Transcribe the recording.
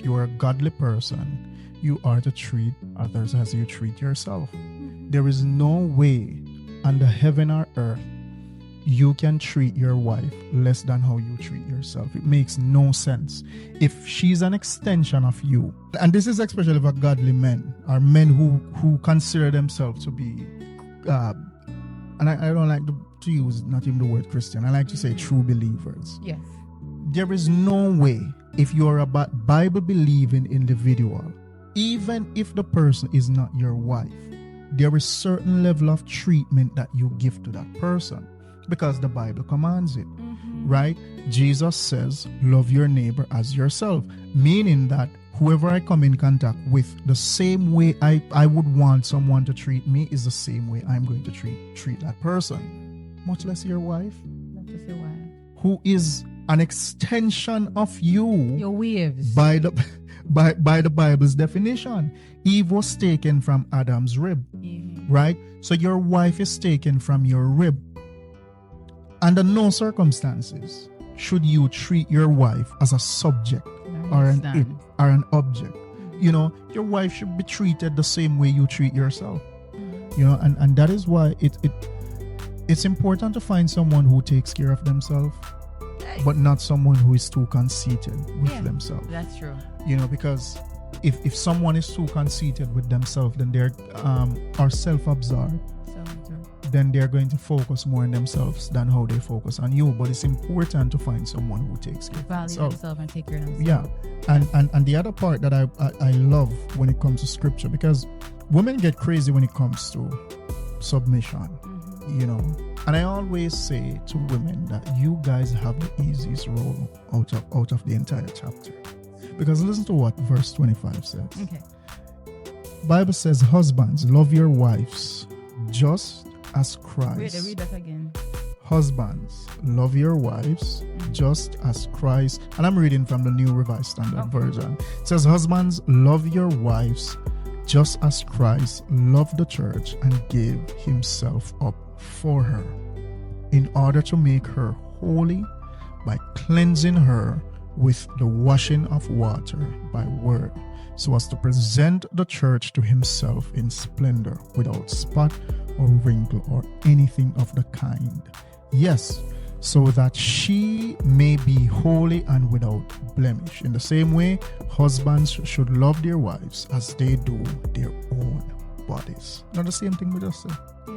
you're a godly person, you are to treat others as you treat yourself. There is no way under heaven or earth you can treat your wife less than how you treat yourself. It makes no sense. If she's an extension of you, and this is especially for godly men, or men who consider themselves to be, and I don't like to use not even the word Christian, I like to say true believers. Yes. There is no way, if you're a Bible-believing individual, even if the person is not your wife, there is certain level of treatment that you give to that person because the Bible commands it, right? Jesus says, love your neighbor as yourself, meaning that whoever I come in contact with, the same way I would want someone to treat me is the same way I'm going to treat that person. Much less your wife, who is an extension of you. Your waves. By the Bible's definition. Eve was taken from Adam's rib, right? So your wife is taken from your rib. Under no circumstances should you treat your wife as a subject or an object. You know, your wife should be treated the same way you treat yourself. You know, and that is why it's important to find someone who takes care of themselves, but not someone who is too conceited with themselves. That's true. You know, because if someone is too conceited with themselves, then they're are self-absorbed. Then they're going to focus more on themselves than how they focus on you. But it's important to find someone who takes care of themselves and take care of themselves. Yeah, and the other part that I love when it comes to scripture, because women get crazy when it comes to submission. You know, and I always say to women that you guys have the easiest role out of the entire chapter, because listen to what verse 25 says. Okay. Bible says, husbands, love your wives just as Christ. Read that again. Husbands, love your wives just as Christ. And I'm reading from the New Revised Standard Version. It says, husbands, love your wives just as Christ loved the church and gave himself up for her, in order to make her holy by cleansing her with the washing of water by word, so as to present the church to himself in splendor, without spot or wrinkle or anything of the kind. Yes, so that she may be holy and without blemish. In the same way, husbands should love their wives as they do their own bodies. Not the same thing we just said. Yeah.